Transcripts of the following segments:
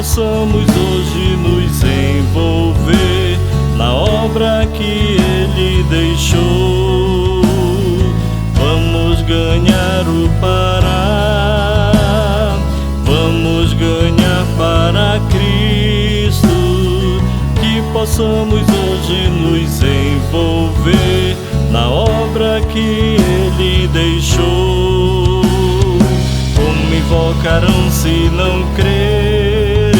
possamos hoje nos envolver na obra que Ele deixou. Vamos ganhar o Pará, vamos ganhar para Cristo. Que possamos hoje nos envolver na obra que Ele deixou. Como invocarão se não crerem?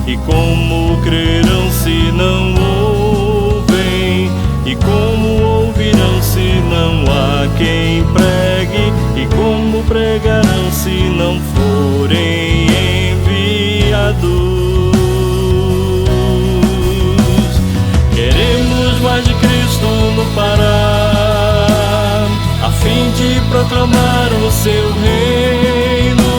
E como crerão se não ouvem? E como ouvirão se não há quem pregue? E como pregarão se não forem enviados? Queremos mais de Cristo no Pará, a fim de proclamar o seu reino,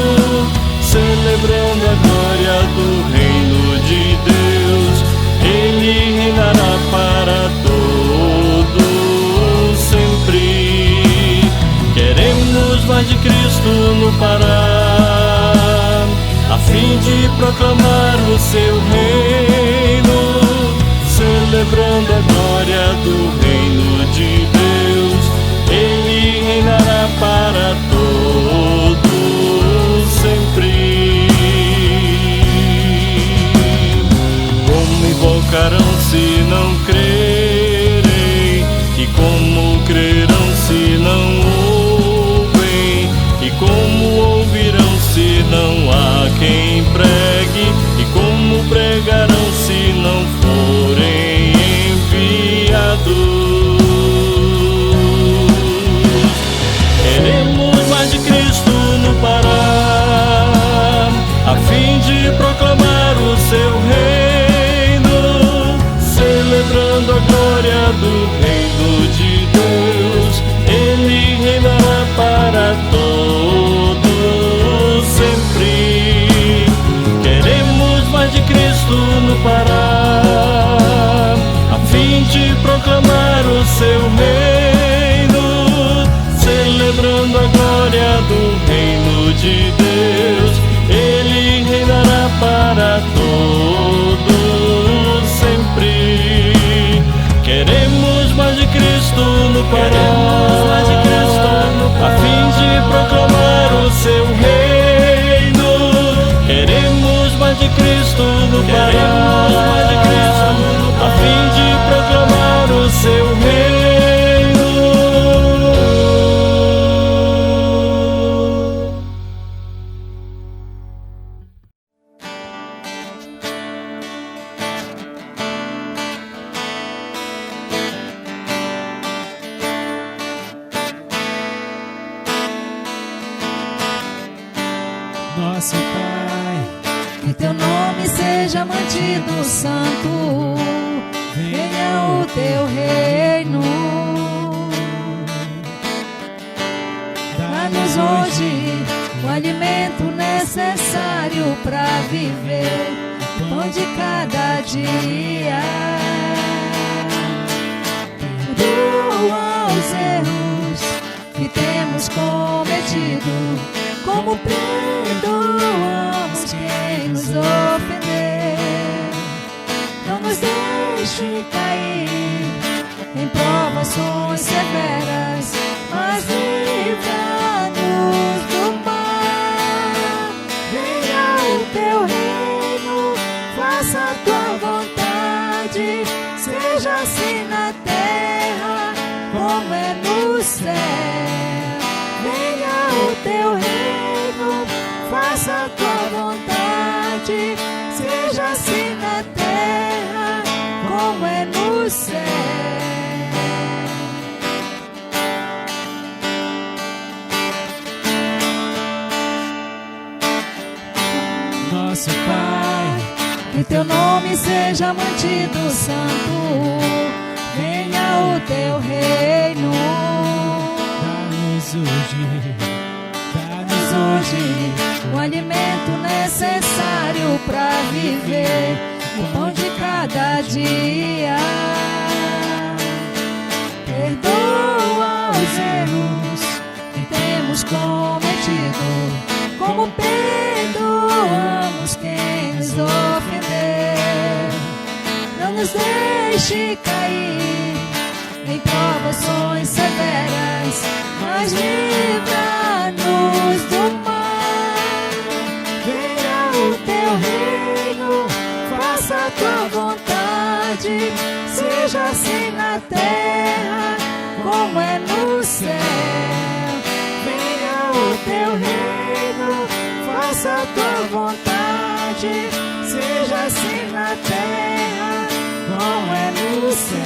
celebrando a glória do reino de Deus. Ele reinará para todos sempre. Queremos mais de Cristo no Pará, a fim de proclamar o seu reino, celebrando a glória do reino de Deus. Ele reinará para todos sempre. Como invocarão se não crerem? E como crerão se não ouvem? E como ouvirão se não há quem pregue? E como pregarão se não forem enviados? Queremos mais de Cristo no Pará, a fim de proclamar o seu reino, celebrando a glória do reino de Deus. Ele reinará para todos sempre. Queremos mais de Cristo no Pará, a fim de proclamar o seu reino, celebrando a glória do reino de Deus. Ele reinará para todos sempre. Queremos mais de Cristo no Pará, a fim de proclamar o seu reino. Queremos mais de Cristo no Pará, a fim de proclamar o seu reino. Nosso Pai, que teu nome seja mantido santo, venha o teu reino. Dá-nos hoje o alimento necessário para viver, o pão de cada dia. Perdoa os erros que temos cometido, como perdoamos quem nos ofender. Não nos deixe cair em provações severas, mas livra-nos do mal. Venha o teu reino, faça a tua vontade, seja assim na terra como é no céu. Venha o teu reino, faça a tua vontade, seja assim na terra como é no céu. nosso Pai, que teu nome seja mantido santo, venha o teu reino. Dá-nos hoje o alimento necessário para viver, o pão de cada dia. Perdoa os erros que temos cometido, como perdoamos quem nos ofendeu. nos deixe cair em provações severas, mas livra-nos do mal. Venha o teu reino, faça a tua vontade, seja assim na terra como é no céu. Venha o teu reino, faça a tua vontade, seja assim na terra como é no céu.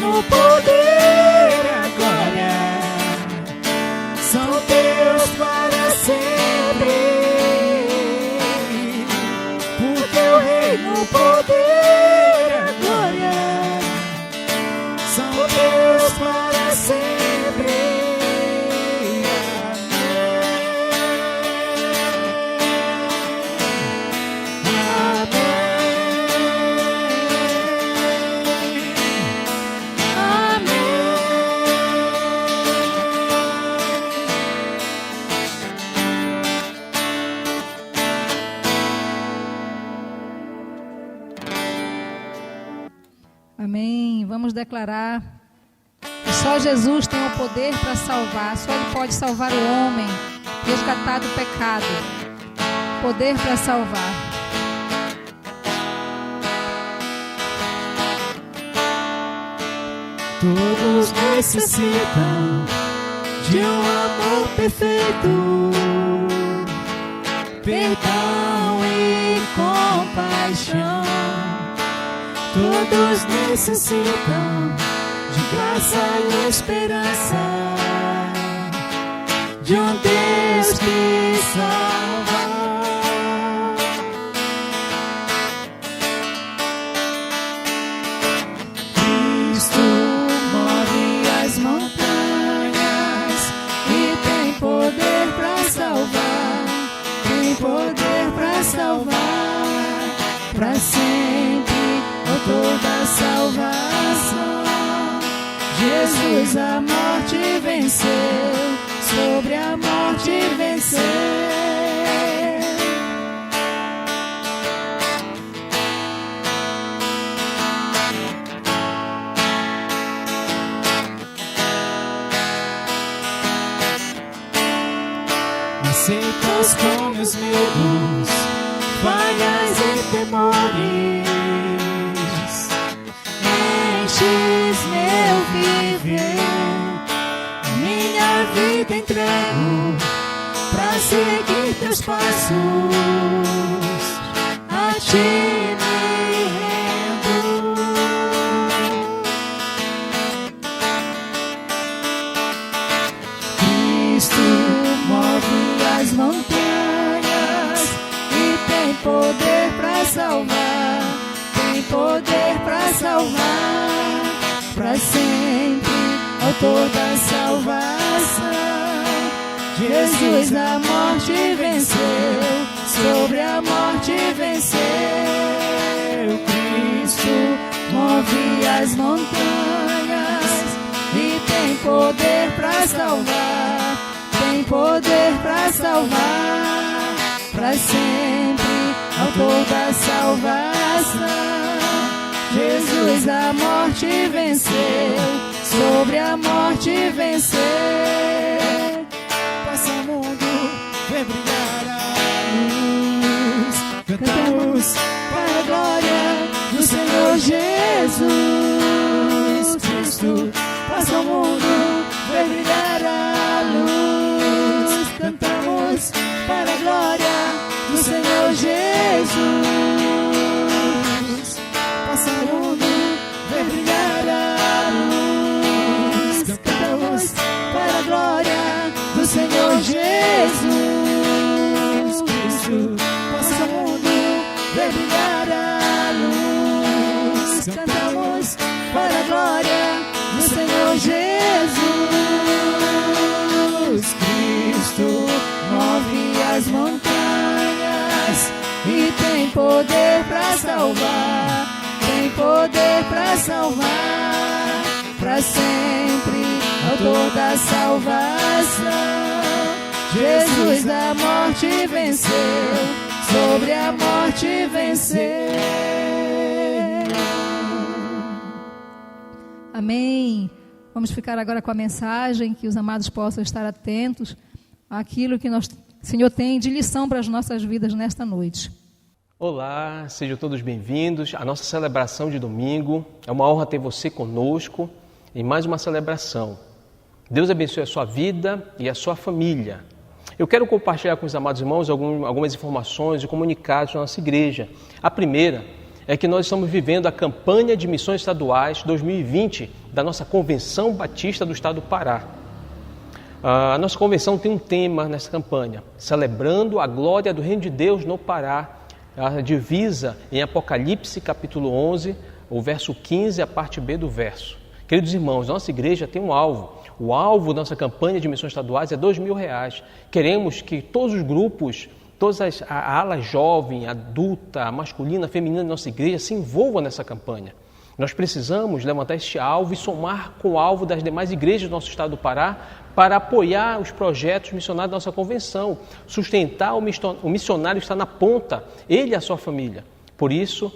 O poder e a glória são teus para sempre. Porque o reino, o poder e a glória são teus para sempre. Amém. Vamos declarar que só Jesus tem o poder para salvar. Só Ele pode salvar o homem, resgatar do pecado. Poder para salvar. Todos necessitam de um amor perfeito, perdão e compaixão. Todos necessitam de graça e esperança, de um Deus que salva. Cristo move as montanhas e tem poder para salvar, tem poder para salvar, para sempre. Toda salvação, Jesus a morte venceu, sobre a morte venceu. Aceitas com meus medos, falhas e temores. Meu viver, minha vida entrego pra seguir teus passos, a ti me rendo. Cristo move as montanhas e tem poder pra salvar, tem poder pra salvar. Para sempre, autor da salvação, Jesus a morte venceu, sobre a morte venceu. Cristo move as montanhas e tem poder para salvar, tem poder para salvar. Para sempre, autor da salvação, Jesus a morte venceu, sobre a morte venceu. Passa o mundo, vem brilhar a luz. Cantamos para a glória do Senhor Jesus Cristo. Passa o mundo, vem brilhar a luz. Cantamos para a glória do Senhor Jesus. Passa o mundo, vem brilhar a luz. Cantamos para a glória do Senhor Jesus Cristo. Passa o mundo, vem brilhar a luz. Cantamos para a glória do Senhor Jesus Cristo. Move as montanhas e tem poder para salvar, tem poder para salvar, para sempre, autor da salvação. Jesus da morte venceu, sobre a morte venceu. Amém. Vamos ficar agora com a mensagem, que os amados possam estar atentos àquilo que o Senhor tem de lição para as nossas vidas nesta noite. Olá, sejam todos bem-vindos à nossa celebração de domingo. É uma honra ter você conosco em mais uma celebração. Deus abençoe a sua vida e a sua família. Eu quero compartilhar com os amados irmãos algumas informações e comunicados da nossa igreja. A primeira é que nós estamos vivendo a campanha de missões estaduais 2020 da nossa Convenção Batista do Estado do Pará. A nossa convenção tem um tema nessa campanha: celebrando a glória do Reino de Deus no Pará. A divisa em Apocalipse capítulo 11, o verso 15, a parte B do verso. Queridos irmãos, nossa igreja tem um alvo. O alvo da nossa campanha de missões estaduais é R$2.000. Queremos que todos os grupos, a ala jovem, adulta, masculina, feminina da nossa igreja se envolvam nessa campanha. Nós precisamos levantar este alvo e somar com o alvo das demais igrejas do nosso estado do Pará para apoiar os projetos missionários da nossa convenção, sustentar o missionário que está na ponta, ele e a sua família. Por isso,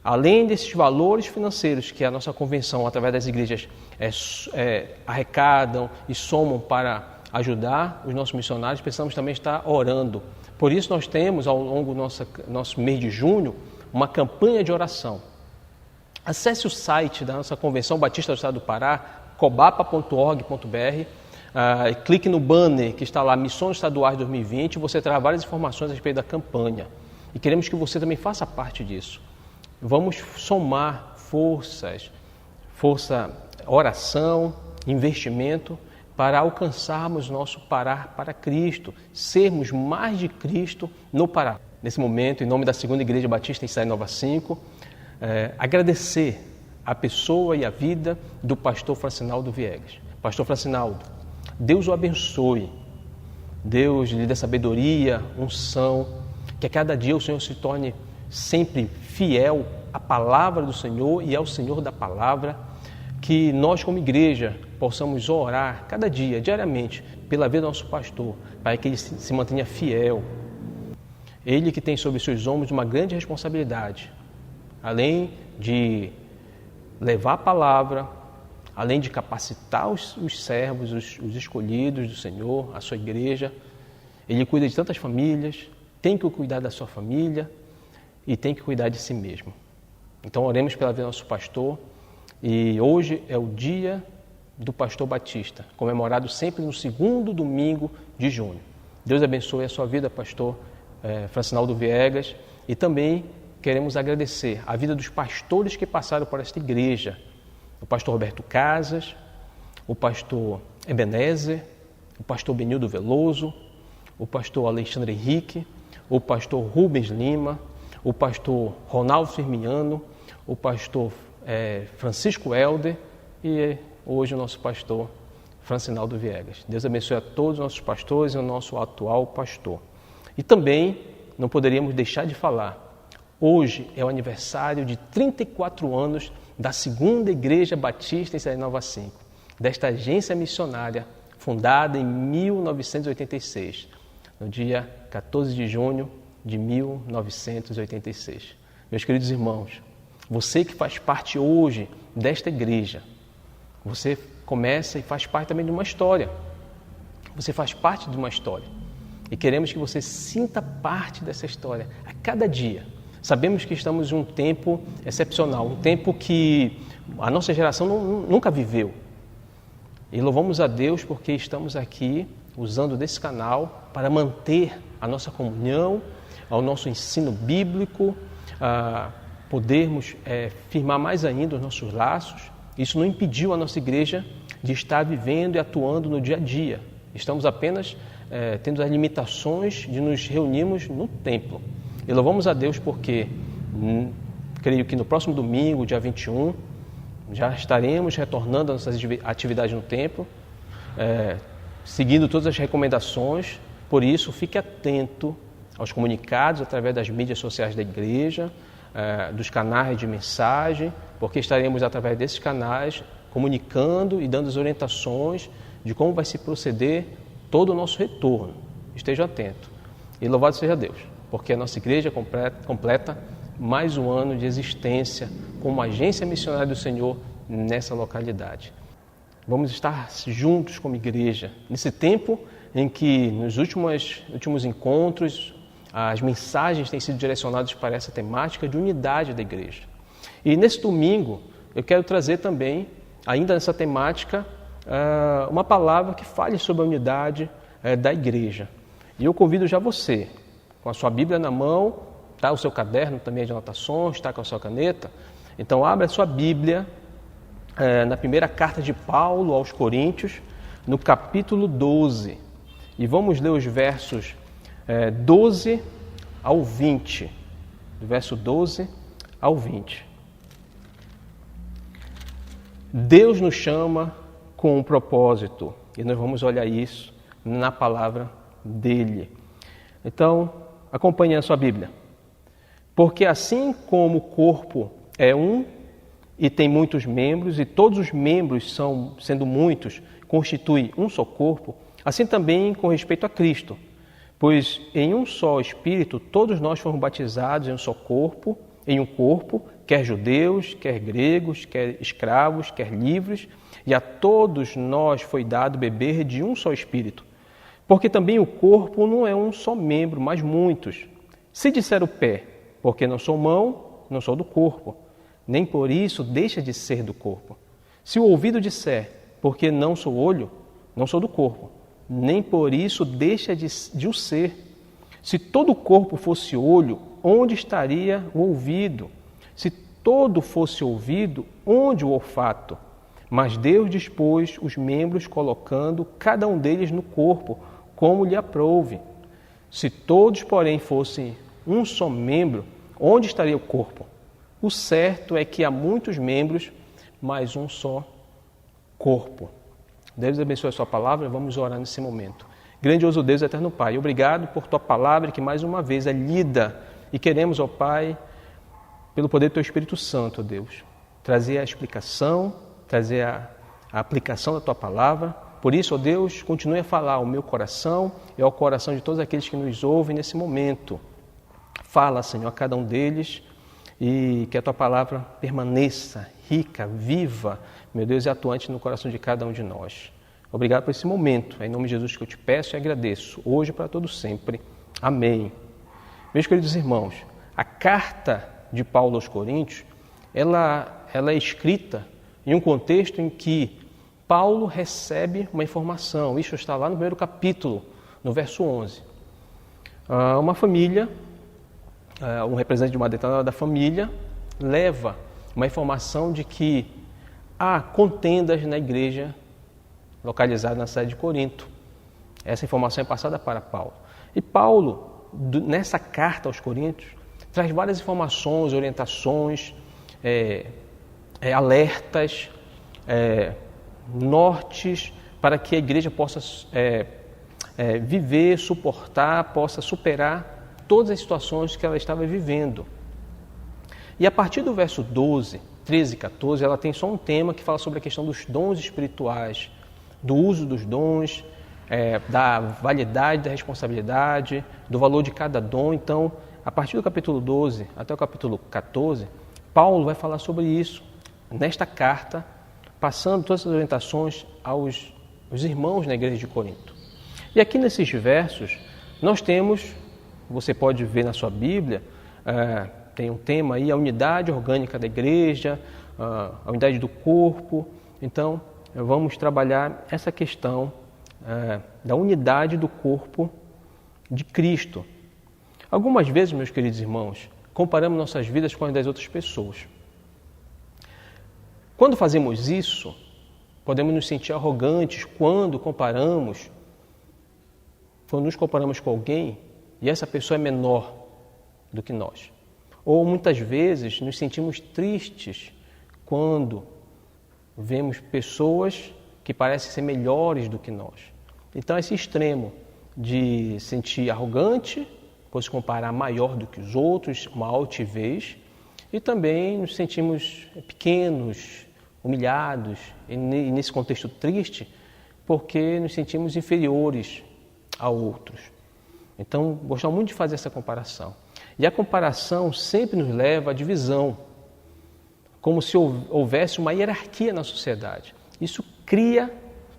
além desses valores financeiros que a nossa convenção, através das igrejas, arrecadam e somam para ajudar os nossos missionários, precisamos também estar orando. Por isso, nós temos, ao longo do nosso mês de junho, uma campanha de oração. Acesse o site da nossa Convenção Batista do Estado do Pará, cobapa.org.br, clique no banner que está lá, Missões Estaduais 2020, você terá várias informações a respeito da campanha. E queremos que você também faça parte disso. Vamos somar oração, investimento, para alcançarmos nosso Pará para Cristo, sermos mais de Cristo no Pará. Nesse momento, em nome da Segunda Igreja Batista em Cidade Nova 5, agradecer a pessoa e a vida do pastor Francinaldo Viegas. Pastor Francinaldo, Deus o abençoe, Deus lhe dê sabedoria, unção, que a cada dia o Senhor se torne sempre fiel à palavra do Senhor e ao Senhor da palavra, que nós como igreja possamos orar cada dia, diariamente, pela vida do nosso pastor, para que ele se mantenha fiel. Ele que tem sobre seus ombros uma grande responsabilidade, além de levar a palavra, além de capacitar os servos, os escolhidos do Senhor, a sua igreja. Ele cuida de tantas famílias, tem que cuidar da sua família e tem que cuidar de si mesmo. Então oremos pela vida do nosso pastor, e hoje é o dia do pastor Batista, comemorado sempre no segundo domingo de junho. Deus abençoe a sua vida, pastor Francinaldo Viegas, e também queremos agradecer a vida dos pastores que passaram por esta igreja, o pastor Roberto Casas, o pastor Ebenezer, o pastor Benildo Veloso, o pastor Alexandre Henrique, o pastor Rubens Lima, o pastor Ronaldo Firmiano, o pastor Francisco Helder e hoje o nosso pastor Francinaldo Viegas. Deus abençoe a todos os nossos pastores e o nosso atual pastor. E também não poderíamos deixar de falar, hoje é o aniversário de 34 anos da Segunda Igreja Batista em Cidade Nova 5, desta agência missionária fundada em 1986, no dia 14 de junho de 1986. Meus queridos irmãos, você que faz parte hoje desta igreja, você começa e faz parte também de uma história. Você faz parte de uma história. E queremos que você sinta parte dessa história a cada dia. Sabemos que estamos em um tempo excepcional, um tempo que a nossa geração nunca viveu. E louvamos a Deus porque estamos aqui usando desse canal para manter a nossa comunhão, o nosso ensino bíblico, podermos firmar mais ainda os nossos laços. Isso não impediu a nossa igreja de estar vivendo e atuando no dia a dia. Estamos apenas tendo as limitações de nos reunirmos no templo. E louvamos a Deus porque, creio que no próximo domingo, dia 21, já estaremos retornando às nossas atividades no templo, seguindo todas as recomendações. Por isso, fique atento aos comunicados através das mídias sociais da igreja, dos canais de mensagem, porque estaremos através desses canais comunicando e dando as orientações de como vai se proceder todo o nosso retorno. Esteja atento. E louvado seja Deus, porque a nossa igreja completa mais um ano de existência como agência missionária do Senhor nessa localidade. Vamos estar juntos como igreja, nesse tempo em que nos últimos encontros as mensagens têm sido direcionadas para essa temática de unidade da igreja. E nesse domingo eu quero trazer também, ainda nessa temática, uma palavra que fale sobre a unidade da igreja. E eu convido já você, com a sua Bíblia na mão, está o seu caderno também de anotações, está com a sua caneta. Então abra a sua Bíblia na primeira carta de Paulo aos Coríntios, no capítulo 12. E vamos ler os versos 12 ao 20. Do verso 12 ao 20. Deus nos chama com um propósito, e nós vamos olhar isso na palavra dele. Então, acompanhe a sua Bíblia. Porque assim como o corpo é um e tem muitos membros, e todos os membros sendo muitos, constituem um só corpo, assim também com respeito a Cristo. Pois em um só Espírito todos nós fomos batizados em um só corpo, quer judeus, quer gregos, quer escravos, quer livres, e a todos nós foi dado beber de um só Espírito. Porque também o corpo não é um só membro, mas muitos. Se disser o pé, porque não sou mão, não sou do corpo, nem por isso deixa de ser do corpo. Se o ouvido disser, porque não sou olho, não sou do corpo, nem por isso deixa de o ser. Se todo o corpo fosse olho, onde estaria o ouvido? Se todo fosse ouvido, onde o olfato? Mas Deus dispôs os membros, colocando cada um deles no corpo, como lhe aprouve. Se todos, porém, fossem um só membro, onde estaria o corpo? O certo é que há muitos membros, mas um só corpo. Deus abençoe a sua palavra, vamos orar nesse momento. Grandioso Deus, eterno Pai, obrigado por tua palavra que mais uma vez é lida e queremos, ó Pai, pelo poder do teu Espírito Santo, ó Deus, trazer a explicação, trazer a aplicação da tua palavra. Por isso, ó Deus, continue a falar ao meu coração e ao coração de todos aqueles que nos ouvem nesse momento. Fala, Senhor, a cada um deles e que a tua palavra permaneça rica, viva, meu Deus, e atuante no coração de cada um de nós. Obrigado por esse momento. É em nome de Jesus que eu te peço e agradeço, hoje e para todo sempre. Amém. Meus queridos irmãos, a carta de Paulo aos Coríntios, ela é escrita em um contexto em que Paulo recebe uma informação. Isso está lá no primeiro capítulo, no verso 11. Uma família, um representante de uma determinada família, leva uma informação de que há contendas na igreja localizada na cidade de Corinto. Essa informação é passada para Paulo. E Paulo, nessa carta aos Coríntios, traz várias informações, orientações, alertas, nortes para que a igreja possa viver, suportar, possa superar todas as situações que ela estava vivendo. E a partir do verso 12, 13 e 14, ela tem só um tema que fala sobre a questão dos dons espirituais, do uso dos dons, da validade, da responsabilidade, do valor de cada dom. Então, a partir do capítulo 12 até o capítulo 14, Paulo vai falar sobre isso nesta carta, passando todas as orientações aos irmãos na igreja de Corinto. E aqui nesses versos, nós temos, você pode ver na sua Bíblia, tem um tema aí, a unidade orgânica da igreja, a unidade do corpo. Então, vamos trabalhar essa questão da unidade do corpo de Cristo. Algumas vezes, meus queridos irmãos, comparamos nossas vidas com as das outras pessoas. Quando fazemos isso, podemos nos sentir arrogantes quando nos comparamos com alguém e essa pessoa é menor do que nós. Ou muitas vezes nos sentimos tristes quando vemos pessoas que parecem ser melhores do que nós. Então, esse extremo de sentir arrogante, por se comparar maior do que os outros, uma altivez, e também nos sentimos pequenos humilhados e nesse contexto triste, porque nos sentimos inferiores a outros. Então, gostamos muito de fazer essa comparação. E a comparação sempre nos leva à divisão, como se houvesse uma hierarquia na sociedade. Isso cria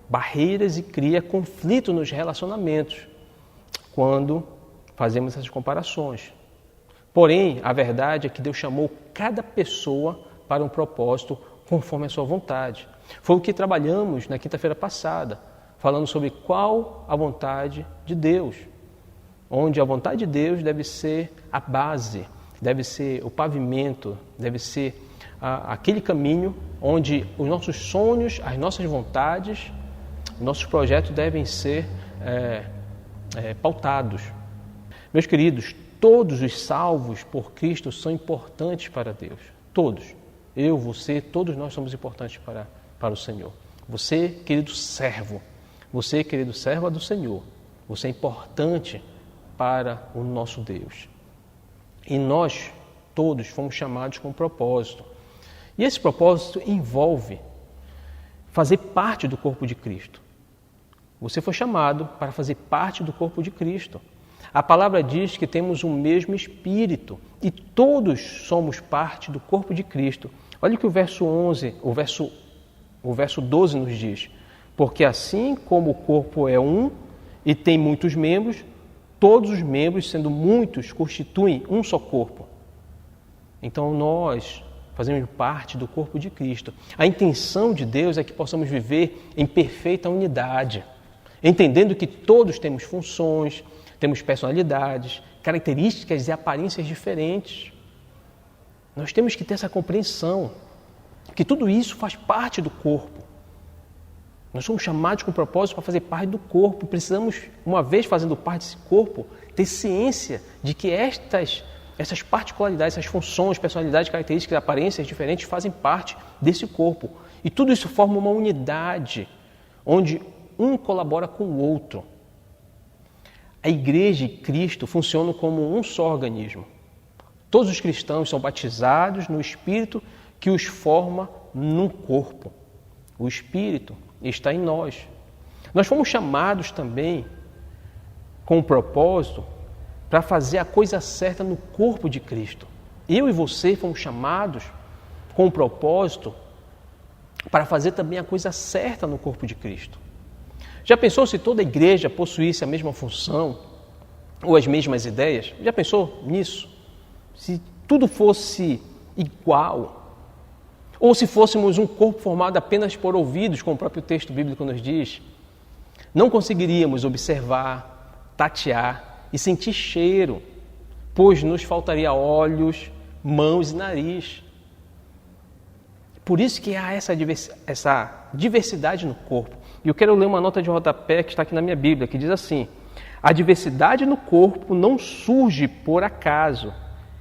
barreiras e cria conflito nos relacionamentos, quando fazemos essas comparações. Porém, a verdade é que Deus chamou cada pessoa para um propósito conforme a sua vontade. Foi o que trabalhamos na quinta-feira passada, falando sobre qual a vontade de Deus, onde a vontade de Deus deve ser a base, deve ser o pavimento, deve ser aquele caminho onde os nossos sonhos, as nossas vontades, nossos projetos devem ser pautados. Meus queridos, todos os salvos por Cristo são importantes para Deus. Todos. Eu, você, todos nós somos importantes para o Senhor. Você, querido servo, você, querido serva do Senhor, você é importante para o nosso Deus. E nós todos fomos chamados com um propósito. E esse propósito envolve fazer parte do corpo de Cristo. Você foi chamado para fazer parte do corpo de Cristo. A palavra diz que temos o mesmo Espírito e todos somos parte do corpo de Cristo. Olha o que o verso 12 nos diz. Porque assim como o corpo é um e tem muitos membros, todos os membros, sendo muitos, constituem um só corpo. Então nós fazemos parte do corpo de Cristo. A intenção de Deus é que possamos viver em perfeita unidade, entendendo que todos temos funções, temos personalidades, características e aparências diferentes. Nós temos que ter essa compreensão, que tudo isso faz parte do corpo. Nós somos chamados com propósito para fazer parte do corpo. Precisamos, uma vez fazendo parte desse corpo, ter ciência de que essas particularidades, essas funções, personalidades, características, aparências diferentes fazem parte desse corpo. E tudo isso forma uma unidade, onde um colabora com o outro. A Igreja e Cristo funcionam como um só organismo. Todos os cristãos são batizados no Espírito que os forma num corpo. O Espírito está em nós. Nós fomos chamados também com um propósito para fazer a coisa certa no corpo de Cristo. Eu e você fomos chamados com um propósito para fazer também a coisa certa no corpo de Cristo. Já pensou se toda a igreja possuísse a mesma função ou as mesmas ideias? Já pensou nisso? Se tudo fosse igual? Ou se fôssemos um corpo formado apenas por ouvidos, como o próprio texto bíblico nos diz? Não conseguiríamos observar, tatear e sentir cheiro, pois nos faltaria olhos, mãos e nariz. Por isso que há essa diversidade no corpo. E eu quero ler uma nota de rodapé que está aqui na minha Bíblia, que diz assim: a diversidade no corpo não surge por acaso,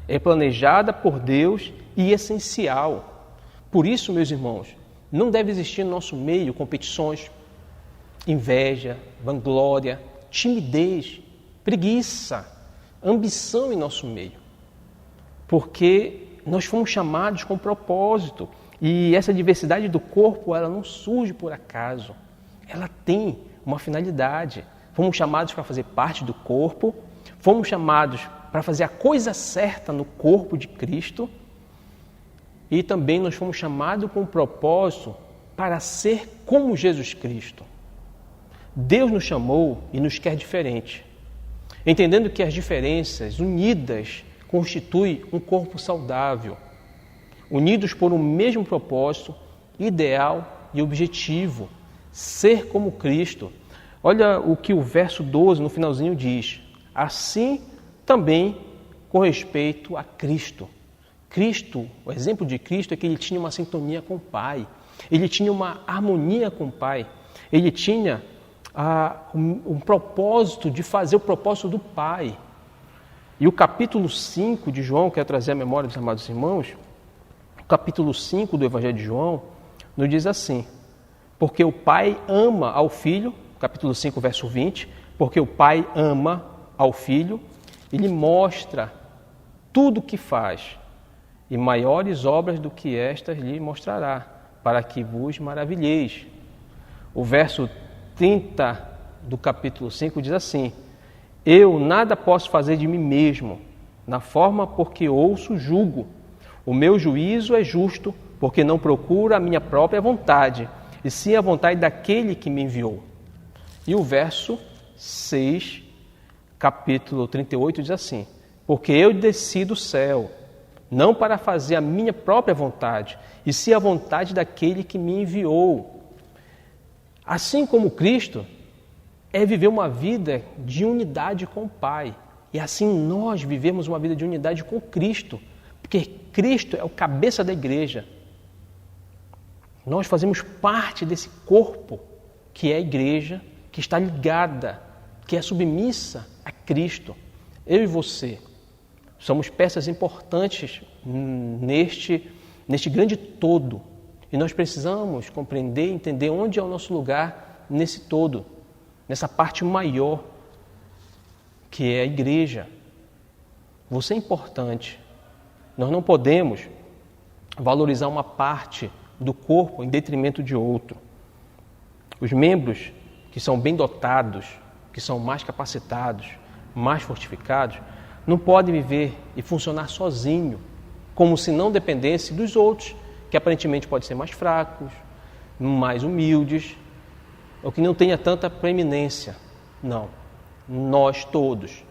é planejada por Deus e essencial. Por isso, meus irmãos, não deve existir no nosso meio competições, inveja, vanglória, timidez, preguiça, ambição em nosso meio. Porque nós fomos chamados com propósito e essa diversidade do corpo, ela não surge por acaso. Ela tem uma finalidade. Fomos chamados para fazer parte do corpo, fomos chamados para fazer a coisa certa no corpo de Cristo e também nós fomos chamados com um propósito para ser como Jesus Cristo. Deus nos chamou e nos quer diferente, entendendo que as diferenças unidas constituem um corpo saudável, unidos por um mesmo propósito, ideal e objetivo, ser como Cristo. Olha o que o verso 12 no finalzinho diz: assim também com respeito a Cristo. Cristo, o exemplo de Cristo é que ele tinha uma sintonia com o Pai, ele tinha uma harmonia com o Pai, ele tinha um propósito de fazer o propósito do Pai. E o capítulo 5 de João, quero trazer a memória dos amados irmãos, o capítulo 5 do Evangelho de João nos diz assim: porque o Pai ama ao Filho, capítulo 5, verso 20, porque o Pai ama ao Filho e lhe mostra tudo o que faz, e maiores obras do que estas lhe mostrará, para que vos maravilheis. O verso 30 do capítulo 5 diz assim: eu nada posso fazer de mim mesmo, na forma porque ouço julgo. O meu juízo é justo, porque não procuro a minha própria vontade, e sim a vontade daquele que me enviou. E o verso 6, capítulo 38, diz assim: porque eu desci do céu, não para fazer a minha própria vontade, e sim a vontade daquele que me enviou. Assim como Cristo é viver uma vida de unidade com o Pai. E assim nós vivemos uma vida de unidade com Cristo, porque Cristo é o cabeça da igreja. Nós fazemos parte desse corpo que é a igreja, que está ligada, que é submissa a Cristo. Eu e você somos peças importantes neste grande todo. E nós precisamos compreender e entender onde é o nosso lugar nesse todo, nessa parte maior, que é a igreja. Você é importante. Nós não podemos valorizar uma parte do corpo em detrimento de outro. Os membros que são bem dotados, que são mais capacitados, mais fortificados, não podem viver e funcionar sozinho, como se não dependesse dos outros, que aparentemente podem ser mais fracos, mais humildes, ou que não tenha tanta preeminência. Não. Nós todos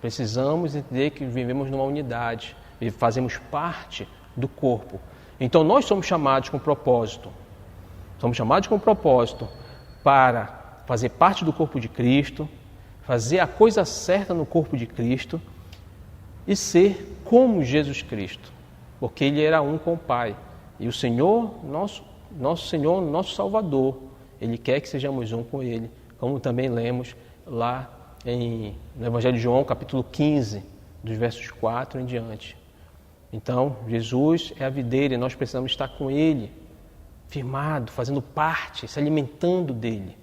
precisamos entender que vivemos numa unidade e fazemos parte do corpo. Então nós somos chamados com propósito. Somos chamados com propósito para fazer parte do corpo de Cristo, fazer a coisa certa no corpo de Cristo e ser como Jesus Cristo, porque Ele era um com o Pai. E o Senhor, nosso Senhor, nosso Salvador, Ele quer que sejamos um com Ele, como também lemos lá no Evangelho de João, capítulo 15, dos versos 4 em diante. Então, Jesus é a videira e nós precisamos estar com Ele, firmado, fazendo parte, se alimentando dEle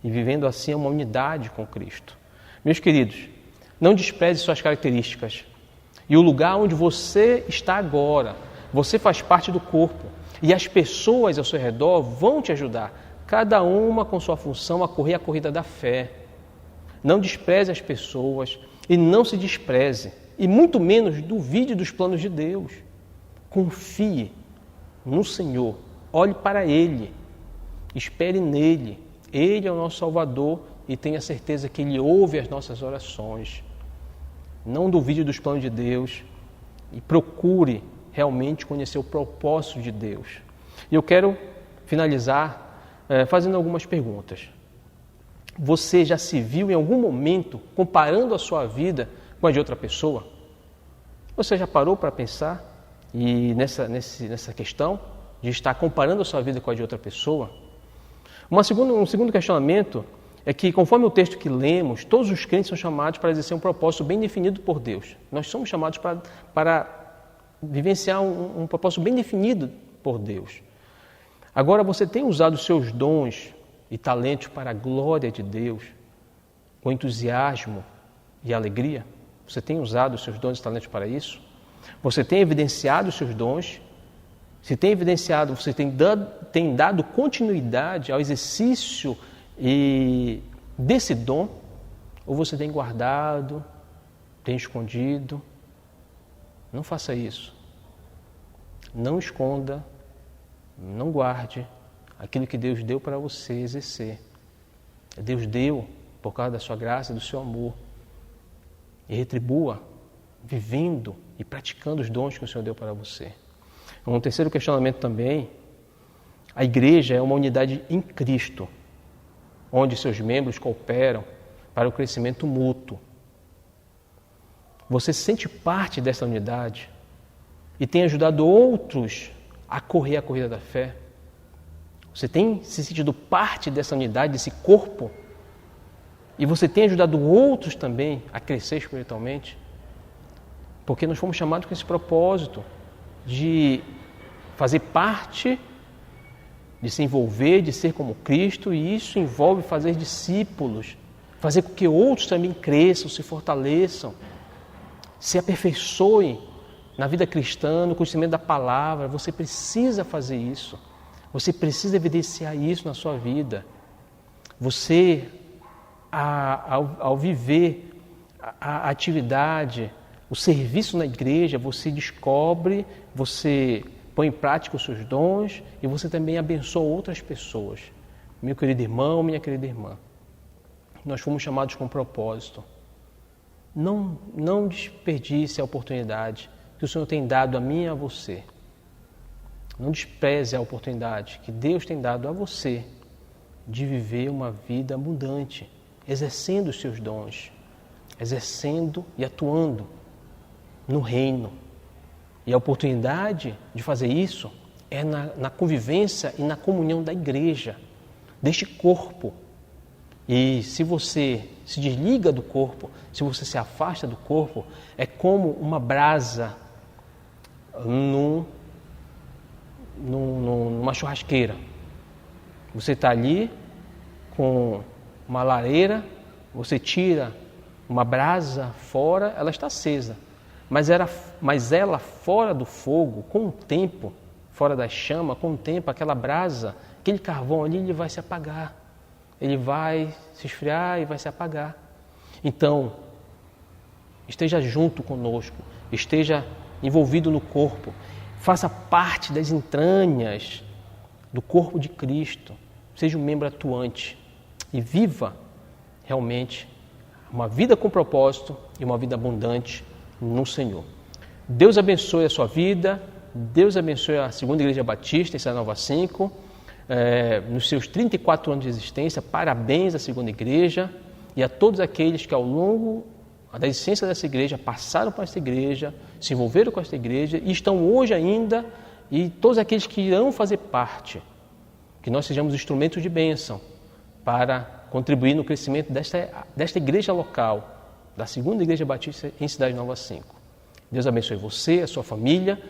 e vivendo assim uma unidade com Cristo. Meus queridos, não despreze suas características e o lugar onde você está agora. Você faz parte do corpo e as pessoas ao seu redor vão te ajudar, cada uma com sua função, a correr a corrida da fé. Não despreze as pessoas e não se despreze, e muito menos duvide dos planos de Deus. Confie no Senhor, olhe para Ele, espere nele. Ele é o nosso Salvador e tenha certeza que Ele ouve as nossas orações. Não duvide dos planos de Deus e procure realmente conhecer o propósito de Deus. E eu quero finalizar fazendo algumas perguntas. Você já se viu em algum momento comparando a sua vida com a de outra pessoa? Você já parou para pensar nessa questão de estar comparando a sua vida com a de outra pessoa? Um segundo questionamento é que, conforme o texto que lemos, todos os crentes são chamados para exercer um propósito bem definido por Deus. Nós somos chamados para vivenciar um propósito bem definido por Deus. Agora, você tem usado os seus dons e talentos para a glória de Deus, com entusiasmo e alegria? Você tem usado os seus dons e talentos para isso? Você tem evidenciado os seus dons? Se tem evidenciado, você tem dado continuidade ao exercício desse dom? Ou você tem guardado, tem escondido? Não faça isso. Não esconda, não guarde aquilo que Deus deu para você exercer. Deus deu por causa da sua graça e do seu amor. E retribua vivendo e praticando os dons que o Senhor deu para você. Um terceiro questionamento também: a igreja é uma unidade em Cristo, onde seus membros cooperam para o crescimento mútuo. Você se sente parte dessa unidade e tem ajudado outros a correr a corrida da fé? Você tem se sentido parte dessa unidade, desse corpo? E você tem ajudado outros também a crescer espiritualmente? Porque nós fomos chamados com esse propósito de fazer parte, de se envolver, de ser como Cristo, e isso envolve fazer discípulos, fazer com que outros também cresçam, se fortaleçam, se aperfeiçoem na vida cristã, no conhecimento da palavra. Você precisa fazer isso. Você precisa evidenciar isso na sua vida. Você, ao viver a atividade, o serviço na igreja, você descobre, você põe em prática os seus dons e você também abençoa outras pessoas. Meu querido irmão, minha querida irmã, nós fomos chamados com propósito. Não desperdice a oportunidade que o Senhor tem dado a mim e a você. Não despreze a oportunidade que Deus tem dado a você de viver uma vida abundante, exercendo os seus dons, exercendo e atuando no reino. E a oportunidade de fazer isso é na convivência e na comunhão da igreja, deste corpo. E se você se desliga do corpo, se você se afasta do corpo, é como uma brasa numa churrasqueira. Você está ali com uma lareira, você tira uma brasa fora, ela está acesa. Mas ela fora do fogo, com o tempo, fora da chama, com o tempo, aquela brasa, aquele carvão ali, ele vai se apagar. Ele vai se esfriar e vai se apagar. Então, esteja junto conosco, esteja envolvido no corpo, faça parte das entranhas do corpo de Cristo, seja um membro atuante e viva realmente uma vida com propósito e uma vida abundante no Senhor. Deus abençoe a sua vida, Deus abençoe a Segunda Igreja Batista em Cidade Nova 5, nos seus 34 anos de existência. Parabéns à Segunda Igreja e a todos aqueles que ao longo da existência dessa igreja passaram por essa igreja, se envolveram com essa igreja e estão hoje ainda, e todos aqueles que irão fazer parte, que nós sejamos instrumentos de bênção para contribuir no crescimento desta igreja local, da Segunda Igreja Batista em Cidade Nova 5. Deus abençoe você, a sua família,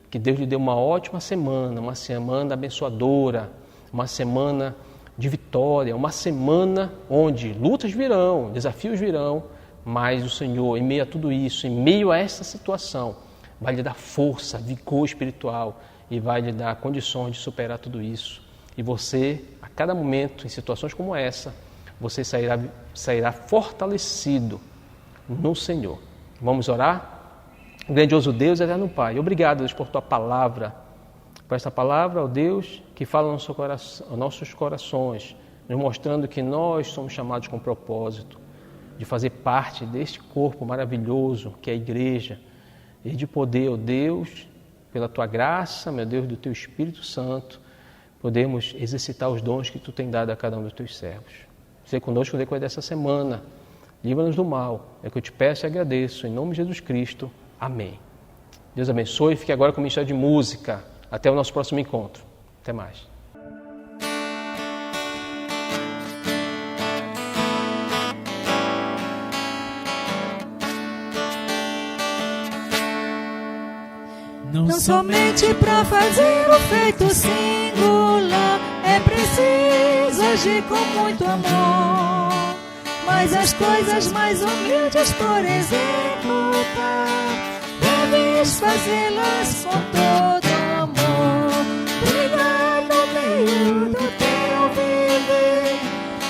que Deus lhe dê uma ótima semana, uma semana abençoadora, uma semana de vitória, uma semana onde lutas virão, desafios virão, mas o Senhor, em meio a tudo isso, em meio a essa situação, vai lhe dar força, vigor espiritual e vai lhe dar condições de superar tudo isso. E você, a cada momento, em situações como essa, você sairá fortalecido no Senhor. Vamos orar? Grandioso Deus, eterno Pai, obrigado, Deus, por Tua palavra, por esta palavra, ó Deus, que fala aos nossos corações, nos mostrando que nós somos chamados com propósito de fazer parte deste corpo maravilhoso que é a igreja, e de poder, ó Deus, pela Tua graça, meu Deus, do Teu Espírito Santo, podemos exercitar os dons que Tu tem dado a cada um dos Teus servos. Seja conosco no decorrer dessa semana, livra-nos do mal, é o que eu te peço e agradeço, em nome de Jesus Cristo. Amém. Deus abençoe. Fique agora com o Ministério de Música. Até o nosso próximo encontro. Até mais. Não somente para fazer o feito singular é preciso agir com muito amor, mas as coisas mais humildes por executar deves fazê-las com todo amor. Brilhar no meio do teu viver,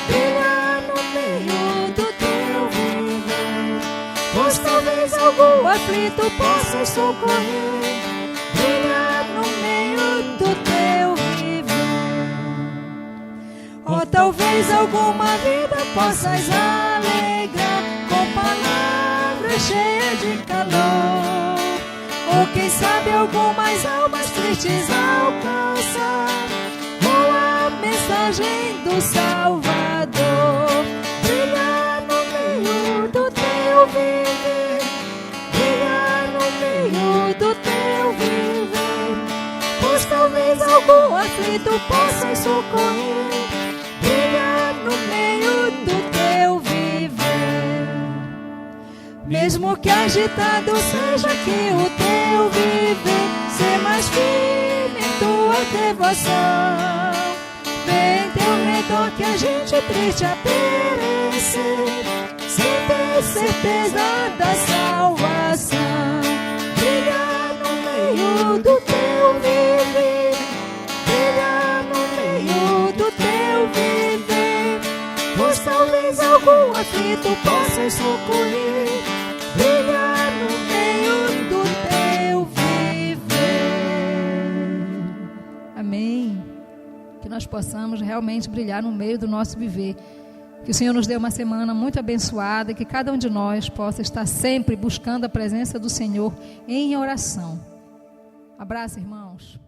brilhar no meio do teu viver, pois talvez algum aflito possa socorrer. Brilhar no meio do teu viver, ou talvez alguma vida possas alegrar com palavras cheias de calor, ou quem sabe algumas almas tristes alcançar com a mensagem do Salvador. Brilhar no meio do teu viver, brilhar no meio do teu viver, pois talvez algum aflito possa socorrer. Brilhar no meio do teu viver, mesmo que agitado seja aqui o teu viver, ser mais firme em tua devoção. Vê em teu redor que a gente triste a perecer, sem ter certeza da salvação. Brilhar no meio do teu viver, brilhar no tu possas socorrer, brilhar no meio do teu viver. Amém. Que nós possamos realmente brilhar no meio do nosso viver. Que o Senhor nos dê uma semana muito abençoada e que cada um de nós possa estar sempre buscando a presença do Senhor em oração. Abraço, irmãos.